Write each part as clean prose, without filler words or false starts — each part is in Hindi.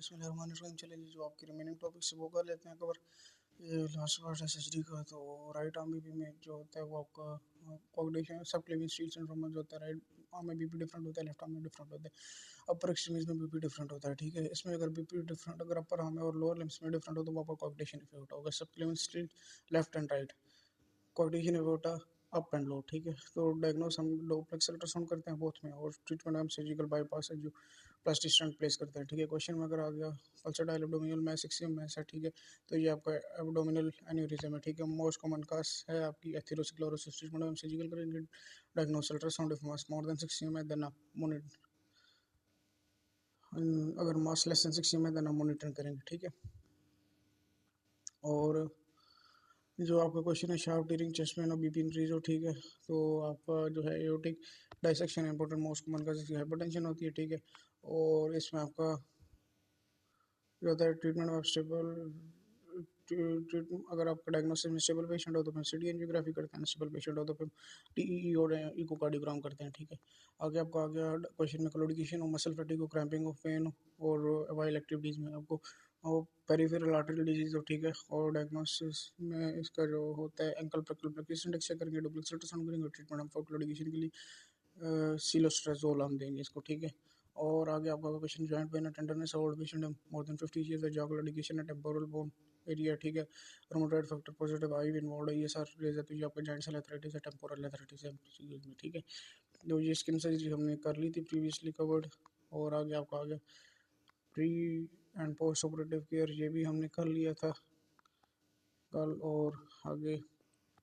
बिस्मिल्लाहिर्रहमानिर्रहीम। चलिए जी, जो आपकी रिमेनिंग टॉपिक से वो कर लेते हैं कवर। ये लास्ट पार्ट है एसएचडी का। तो राइट आर्म बीपी में जो होता है वो आपका कोऑर्डिनेशन सब क्लेविन स्टील सिंड्रोम में जो होता है, राइट आर्म में बीपी डिफरेंट होता है, लेफ्ट आर्म में डिफरेंट होता है, अपर एक्सट्रीमीज में बीपी डिफरेंट होता है। ठीक है, इसमें अगर बीपी डिफरेंट अगर अपर आर्म में और लोअर लिम्स में डिफरेंट हो तो वो आपका कोऑर्डिनेशन इफेक्ट होगा। Subclavian steal left and right, coordination effect up and low. ठीक है, तो डायग्नोस हम डोप्लेक्स अल्ट्रासाउंड करते हैं बोथ में, और ट्रीटमेंट हम सर्जिकल बाईपास है जो प्लास्टिक स्टंट प्लेस करते हैं। ठीक है, क्वेश्चन में अगर आ गया पल्सर एब्डोमिनल मैस 6 मैस है, ठीक है, तो ये आपका एब्डोमिनल एन्यूरिज्म है। ठीक है, मोस्ट कॉमन काज है आपकी एथेरोस्क्लेरोसिस। ट्रीटमेंट हम सर्जिकल करेंगे। Diagnose ultrasound if mass more than 6 में देन मोनिटर, अगर मास लेस देन 6 में देन मॉनिटरिंग करेंगे। ठीक है, और जो आपका क्वेश्चन है शार्प टीयरिंग चेस्ट में बीपी इंक्रीज हो। ठीक है, तो आपका जो है aortic dissection important most common का हाइपरटेंशन होती है। ठीक है, और इसमें आपका जो होता है ट्रीटमेंट ऑफ स्टेबल, अगर आपका डायग्नोसिस में स्टेबल पेशेंट हो तो फिर सिटी एंजियोग्राफी करते हैं, स्टेबल पेशेंट हो तो फिर टीईई और इकोकार्डियोग्राम करते हैं। ठीक है, आगे आपको आ गया क्वेश्चन में क्लोडिकेशन हो, मसल फैटिग हो, क्रैम्पिंग हो, पेन हो, और वाइल एक्टिविटीज़ में आपको और पेरिफेरल आर्टरियल डिजीज हो। ठीक है, और डायग्नोसिस में इसका जो होता है एंकल प्रेक्टिस इंडेक्स चेक करेंगे, डुप्लेक्स अल्ट्रासाउंड करेंगे। ट्रीटमेंट हम फॉर क्लोडिकेशन के लिए सिलोस्ट्राजोल हम देंगे इसको। ठीक है, और आगे आपका question joint pain tenderness old patient है मोर देन 50 ईयर्स है, जॉ क्लोडिकेशन है, टेम्पोरल बोन एरिया। ठीक है, rheumatoid factor positive IV involve है, ये सारे रेज है, तो ये आपका जॉइंट सेल एथराइटिस है, टेम्पोरल एथराइटिस है में। ठीक है, जो ये स्किन सर्जरी हमने कर ली थी प्रीवियसली कवर्ड। और आगे आपका आ गया pre and post operative care, ये भी हमने कर लिया था कल। और आगे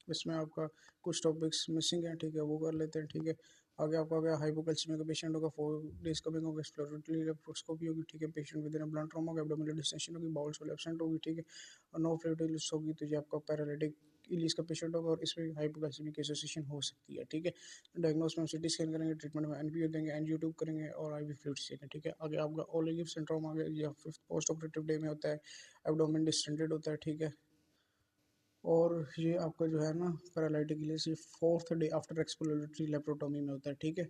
इसमें आपका कुछ टॉपिक्स मिसिंग हैं। ठीक है, वो कर लेते हैं। ठीक है, आगे आपका गया हाइपोकैल्सीमिया का पेशेंट होगा, 4 डेज कमिंग होगा, एक्सप्लोरेटरी लेप्रोस्कोपी होगी। ठीक है, पेशेंट विद ब्लंट ट्रॉमा होगा, एब्डोमिनल डिस्टेंशन होगी, बाउल सोल एब्सेंट होगी। ठीक है, और नो फ्लूइड होगी, तो ये आपका पैरालिटिक इलीस का पेशेंट होगा, और इसमें हाइपोकैल्सीमिया की एसोसिएशन हो सकती है। ठीक है, डायग्नोस में हम सिटी स्कैन करेंगे, ट्रीटमेंट में एनपीओ देंगे, एंजियोट्यूब करेंगे, और आईवी फ्लूइड्स देंगे। ठीक है, आगे आपका ओलिगिव सिंड्रोम आ गया, ये 5th पोस्ट ऑपरेटिव डे में होता है, एब्डोमेन डिस्टेंडेड होता है। ठीक है, और ये आपका जो है ना पैरालिटिक इलीस ये 4th day after exploratory laparotomy में होता है। ठीक है,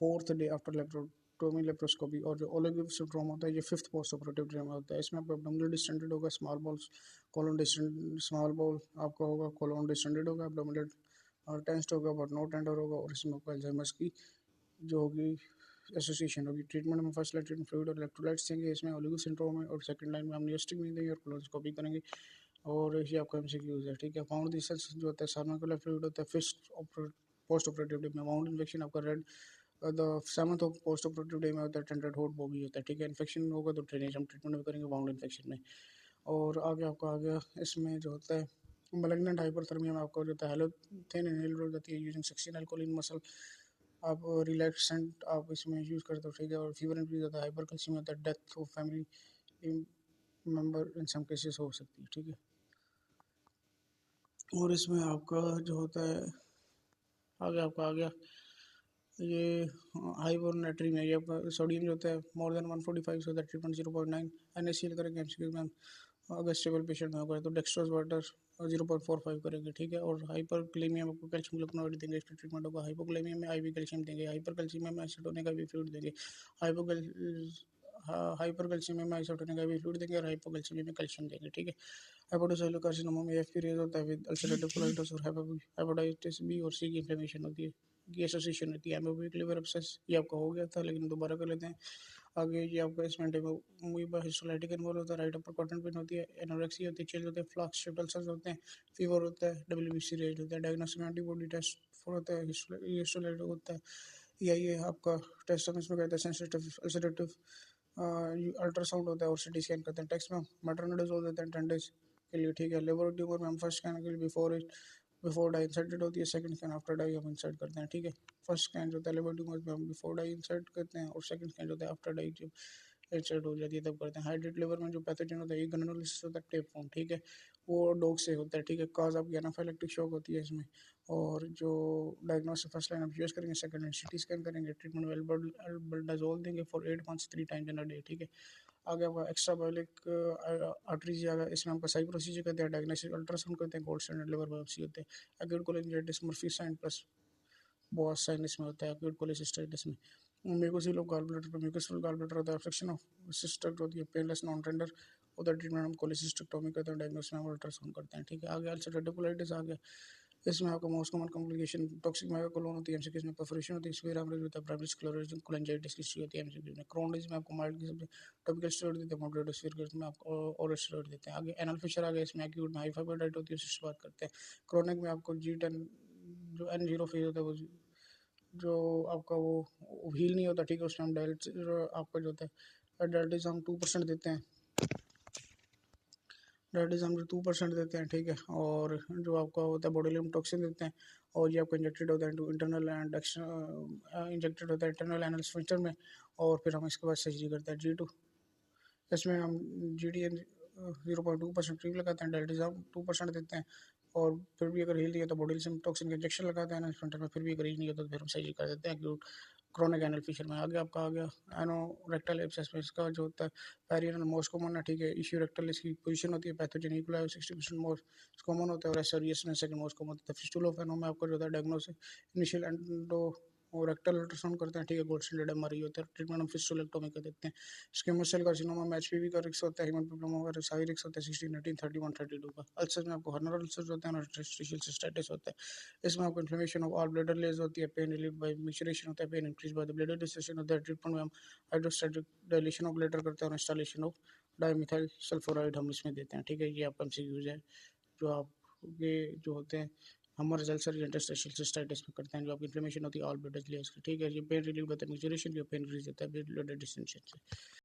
4th day after laparotomy laparoscopy. और जो ओलिगिव सिंड्रोम होता है ये 5th पोस्ट ऑपरेटिव डे में होता है। इसमें आपका एब्डोमिनल डिस्टेंडेड होगा, small bowel colon distended, small bowel आपका होगा, कोलोन डिस्टेंडेड होगा, एब्डोमिनल और टेंस्ड होगा बट नो टेंडर होगा, और इसमें आपका अल्जाइमर्स की जो होगी एसोसिएशन होगी। ट्रीटमेंट में फर्स्ट लाइन ट्रीटमेंट फ्लूइड और इलेक्ट्रोलाइट्स देंगे, इसमें ओलिगो सिंड्रोम है, और सेकंड लाइन में हम नियोस्टिक देंगे और कोलोनोस्कोपी करेंगे। और ये आपका एमसीक्यूज है। ठीक है, फाउंड रिसर्च जो होता है सार्माकुलर फ्लूइड होता है फिस्ट पोस्ट ऑपरेटिव डे में, माउंट इन्फेक्शन आपका read the 7th of post operative day में होता है, टेंडर होट बोगी होता है। ठीक है, इन्फेक्शन होगा तो ड्रेनेज हम ट्रीटमेंट में करेंगे वाउंड इन्फेक्शन में। और आगे आपका आ गया इसमें जो होता है मैलिग्नेंट हाइपरथर्मिया में आपको जो होता है हेलोथेन इनहेल हो जाती है यूजिंग 16 अल्कोहलिन मसल, आप रिलैक्सेंट आप इसमें यूज़ करते हो। ठीक है, और फीवर इंक्रीज होता है, हाइपरकैल्सीमिया होता है, death of family member in some cases हो सकती है। ठीक है, और इसमें आपका जो होता है आगे आपका आ गया ये हाइपोनेट्री में ये आपका सोडियम जो होता है more then 145 so that treatment 0.9 NaCl करेंगे एमसीक्यू में। अगर स्टेबल पेशेंट में होगा तो डेक्स्ट्रोज वाटर 0.45 करेंगे। ठीक है, और हाइपर क्लेमिया में आपको कैल्शियम ग्लूकोनाइड देंगे, इसका ट्रीटमेंट होगा। हाइपोक्लेमिया में आईवी कैल्शियम देंगे, हाइपर कैल्शियम में एसिटोनिक आईवी फ्लूइड देंगे, हाइपर कैल्शियम में आइसोटोनिक आईवी फ्लूइड देंगे, और हाइपोकैल्शियम में कैल्शियम देंगे। ठीक है, हेपेटोसेलुलर कार्सिनोमा में एफपी रेज होता है विद अल्सरेटिव कोलाइटिस, और हेपेटाइटिस बी और सी की इन्फ्लेमेशन होती है, की एसोसिएशन होती है। एमोबिक लिवर एब्सेस ये आपका हो गया था, लेकिन दोबारा कर लेते हैं। आगे ये आपका इसमें हिस्टोलाइटिक इन्वॉल्व होता है, राइट अपर कॉटन पेन होती है, एनोरेक्सिया होती है, चिल होते हैं, फ्लक्स शिफ्ट अल्सर्स होते हैं, फीवर होता है, डब्ल्यूबीसी रेट होता है, डायग्नोस्टिक एंटीबॉडी टेस्ट होता है, हिस्टोलाइटिक होता है, ये आपका टेस्ट हम इसमें कहते हैं सेंसिटिव अल्सरेटिव अल्ट्रासाउंड होता है, और सिटी स्कैन करते हैं। टेक्स्ट में मेट्रोनिडाजोल देते हैं 10 डेज के लिए। ठीक है, लिवर ट्यूमर में हम फर्स्ट स्कैन के लिए बिफोर डाई इंसर्टेड होती है, सेकंड स्कैन आफ्टर डाई हम इंसर्ट करते हैं। ठीक है, फर्स्ट स्कैन जो होता है लिवर ट्यूमर में हम बिफोर डाई इंसर्ट करते हैं, और सेकंड स्कैन जो होता है आफ्टर डाई जब इंसर्ट हो जाती है तब करते हैं। हाइड्रेट लिवर में जो पैथोजन होता है ग्रेनुलोसिस होता है, टेप फॉर्म। ठीक है, वो डॉग से होता है। ठीक है, काज आपकी एनाफाइलेक्टिक शॉक होती है इसमें। और जो डायग्नोसिस फर्स्ट लाइन आप यूज़ करेंगे, सेकंड लाइन सिटी स्कैन करेंगे, ट्रीटमेंट में अल्बेंडाजोल देंगे for 8 months 3 times in a day. ठीक है, आगे आपका एक्स्ट्रा बायोलिक आर्टरीज आ गया, इसमें आपका साई प्रोसीजर करते हैं, डायग्नोस्टिक अल्ट्रासाउंड करते हैं, गोल्ड स्टैंडर्ड लिवर बायोप्सी होते हैं, acute cholangitis Murphy sign plus Boas sign इसमें होता है, एक्यूट कोलिसिस्टाइटिस में। Mucocele of gall bladder, mucocele gall bladder होता है, ऑब्स्ट्रक्शन ऑफ सिस्टम होती है, पेनलेस नॉन टेंडर होता है, ट्रीटमेंट हम कोलिसिस्टेक्टोमी करते हैं, डायग्नोसिस में हम अल्ट्रासाउंड करते हैं, ठीक है। आगे अल्सरेटिव कोलाइटिस आ गया, इसमें आपका most common complication toxic megacolon होती है, एमसीक्यूज में परफोरेशन होती है, सीवियर हेमरेज होता है, प्राइमरी स्क्लेरोसिस कोलेंजाइटिस की हिस्ट्री होती है एमसीक्यूज में, क्रोन डिजीज में आपको माइल्ड की सबसे टॉपिकल स्टेरॉइड देते हैं, मॉडरेट और सीवियर केस में आपको ओरल स्टेरॉइड देते हैं। आगे एनल फिशर आ गया, इसमें एक्यूट में हाई फाइब्रोडाइट होती है, उससे बात करते हैं। क्रोनिक में आपको G10 जो N0 फेज होता है वो जो आपका वो हील नहीं होता, ठीक है, उसमें हम डायलिट आपका जो होता है डायलिटिस हम 2% देते हैं, डायलिटिस हम 2% देते हैं, ठीक है। और जो आपका होता है बॉडीलियम टॉक्सिन देते हैं, और ये आपका इंजेक्टेड होता है इंटरनल एंड इंजेक्टेड होता है इंटरनल एनल स्फिंक्टर में, और फिर हम इसके बाद सर्जरी करते हैं। G2 इसमें हम GDN 0.2% क्रीम लगाते हैं, डायलिटिज़म 2% देते हैं, और फिर भी अगर हील नहीं होता बॉडी से टॉक्सिन का इंजेक्शन लगाते हैं एनल स्फिंक्टर में, फिर भी अगर हील नहीं होता तो फिर हम सर्जरी कर देते हैं एक्यूट क्रोनिक एनल फिशर में। आगे आपका आ गया एनोरेक्टल एब्सेस में, इसका जो होता है पेरियनल मोस्ट कॉमन है, ठीक है। इश्यू रेक्टल इसकी पोजीशन होती है, पैथोजन इक्वल 60% मोस्ट कॉमन होता है, और एसआरईएस में सेकंड मोस्ट कॉमन होता है। फिस्टुला ऑफ एनो में आपका जो होता है डायग्नोसिस इनिशियल एंडो और रेक्टल अल्ट्रासाउंड करते हैं, ठीक है, गोल्ड स्टैंडर्ड एमआरआई होता है, ट्रीटमेंट हम फिस्टुलेक्टोमी कर देते हैं। स्क्वेमस सेल कार्सिनोमा में एचपीवी का रिस्क होता है, ह्यूमन पेपिलोमा का रिस्क हाई रिस्क होता है 16, 18, 31, 32 का। अल्सर में आपको हर्नल अल्सर होते हैं और इंटरस्टिशियल सिस्टाइटिस होता है, इसमें आपको इन्फ्लेमेशन ऑफ ऑल ब्लैडर लेज होती है, पेन रिलीव बाय मिक्सचरेशन होता है, pain increase by the bladder distension होता है। ट्रीटमेंट में हम हाइड्रोस्टैटिक डायलेशन ऑफ ब्लैडर करते हैं और इंस्टॉलेशन ऑफ डाइमिथाइल सल्फोराइड हम इसमें देते हैं, ठीक है। ये आपका एमसीक्यूज है जो आपके जो होते हैं हम रिजल्ट सर इंटरस्टिशियल सिस्टाइटिस में करते हैं, जो आपकी इन्फ्लेमेशन होती है ऑल ब्लैडर लेज की, ठीक है। ये पेन रिलीव करता है मिक्सचरेशन, जो पेन इंक्रीज होता है ब्लैडर डिसेशन से।